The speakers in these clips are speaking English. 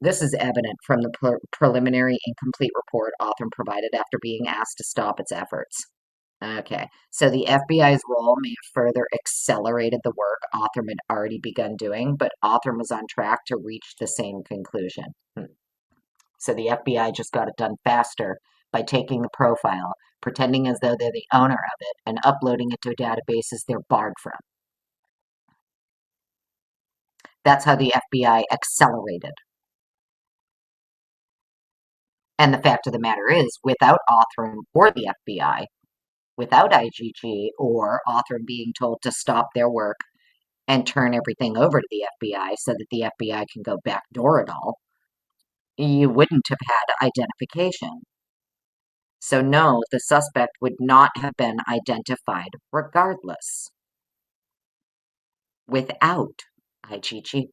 This is evident from the preliminary incomplete report Othram provided after being asked to stop its efforts. Okay, so the FBI's role may have further accelerated the work Othram had already begun doing, but Othram was on track to reach the same conclusion. So the FBI just got it done faster by taking the profile, pretending as though they're the owner of it, and uploading it to databases they're barred from. That's how the FBI accelerated. And the fact of the matter is, without Othram or the FBI, without IGG or Othram being told to stop their work and turn everything over to the FBI so that the FBI can go backdoor it all, you wouldn't have had identification. So no, the suspect would not have been identified regardless without IGG.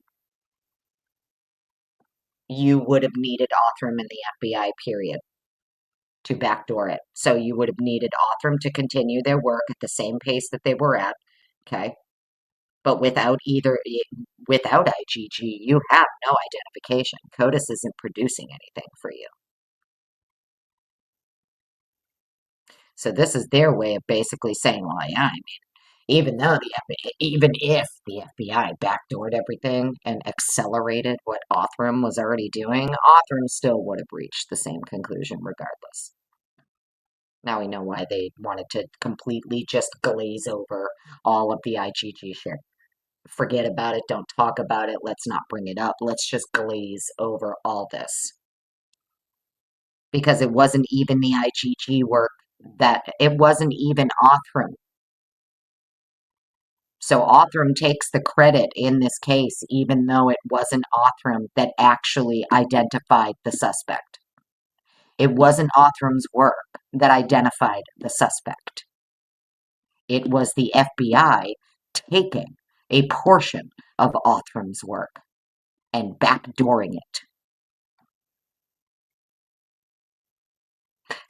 You would have needed Othram and the FBI, period, to backdoor it. So you would have needed Othram to continue their work at the same pace that they were at, okay? But without IGG, you have no identification. CODIS isn't producing anything for you. So this is their way of basically saying, well, yeah, I mean, even if the FBI backdoored everything and accelerated what Othram was already doing, Othram still would have reached the same conclusion regardless. Now we know why they wanted to completely just glaze over all of the IGG shit. Forget about it, don't talk about it, let's not bring it up, let's just glaze over all this. Because it wasn't even the IGG work it wasn't even Othram. So Othram takes the credit in this case, even though it wasn't Othram that actually identified the suspect. It wasn't Othram's work that identified the suspect. It was the FBI taking a portion of Othram's work and backdooring it.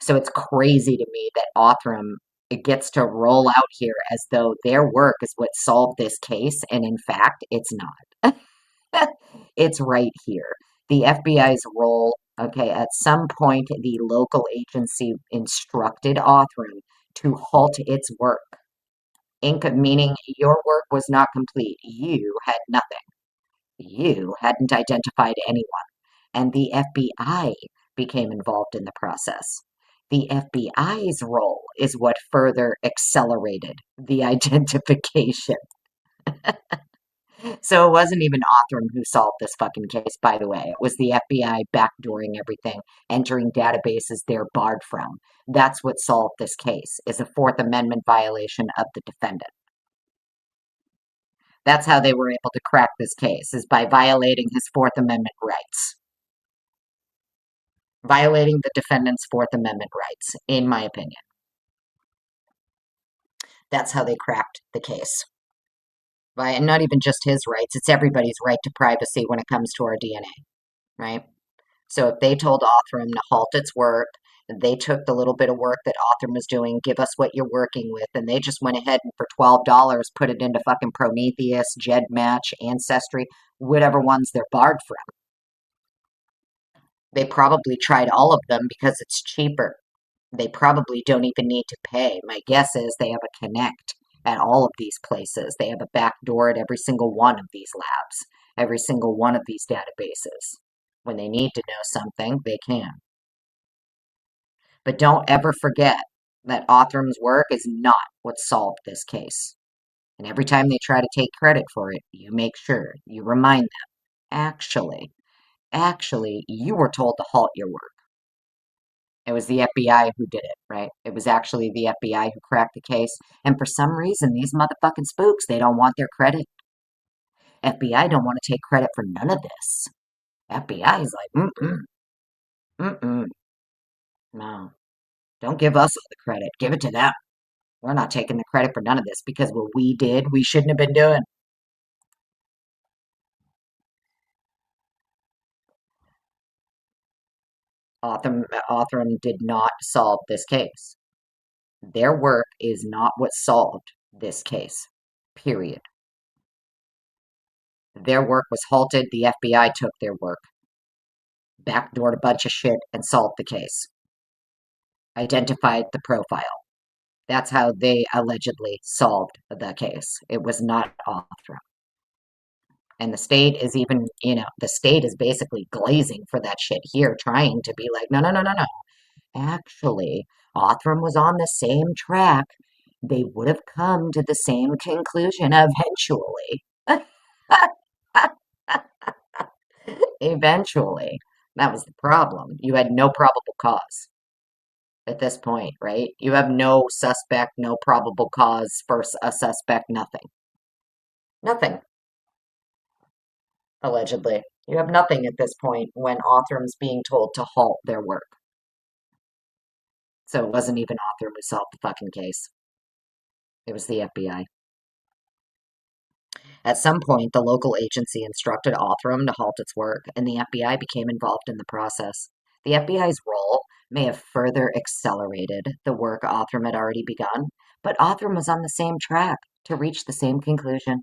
So it's crazy to me that Othram gets to roll out here as though their work is what solved this case, and in fact, it's not. It's right here. The FBI's role, okay, at some point, the local agency instructed Othram to halt its work. Meaning your work was not complete. You had nothing. You hadn't identified anyone. And the FBI became involved in the process. The FBI's role is what further accelerated the identification. So it wasn't even Othram who solved this fucking case, by the way. It was the FBI backdooring everything, entering databases they're barred from. That's what solved this case, is a Fourth Amendment violation of the defendant. That's how they were able to crack this case, is by violating his Fourth Amendment rights. Violating the defendant's Fourth Amendment rights, in my opinion. That's how they cracked the case. And not even just his rights, it's everybody's right to privacy when it comes to our DNA, right? So if they told Othram to halt its work, they took the little bit of work that Othram was doing, give us what you're working with, and they just went ahead and for $12 put it into fucking Prometheus, GEDmatch, Ancestry, whatever ones they're barred from. They probably tried all of them because it's cheaper. They probably don't even need to pay. My guess is they have a connect at all of these places. They have a back door at every single one of these labs, every single one of these databases. When they need to know something, they can. But don't ever forget that Othram's work is not what solved this case. And every time they try to take credit for it, you make sure you remind them, actually, you were told to halt your work. It was the FBI who did it, right? It was actually the FBI who cracked the case. And for some reason, these motherfucking spooks, they don't want their credit. FBI don't want to take credit for none of this. FBI is like, no. Don't give us all the credit. Give it to them. We're not taking the credit for none of this because what we did, we shouldn't have been doing. Othram did not solve this case. Their work is not what solved this case, period. Their work was halted. The FBI took their work. backdoored a bunch of shit and solved the case, identified the profile. That's how they allegedly solved the case. It was not Othram. And the state is even, the state is basically glazing for that shit here, trying to be like, no, no, no, no, no. Actually, Othram was on the same track. They would have come to the same conclusion eventually. Eventually. That was the problem. You had no probable cause at this point, right? You have no suspect, no probable cause for a suspect, nothing. Nothing, allegedly. You have nothing at this point when Othram's being told to halt their work. So it wasn't even Othram who solved the fucking case. It was the FBI. At some point, the local agency instructed Othram to halt its work, and the FBI became involved in the process. The FBI's role may have further accelerated the work Othram had already begun, but Othram was on the same track to reach the same conclusion.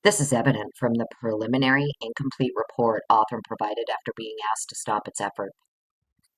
This is evident from the preliminary incomplete report Othram provided after being asked to stop its effort.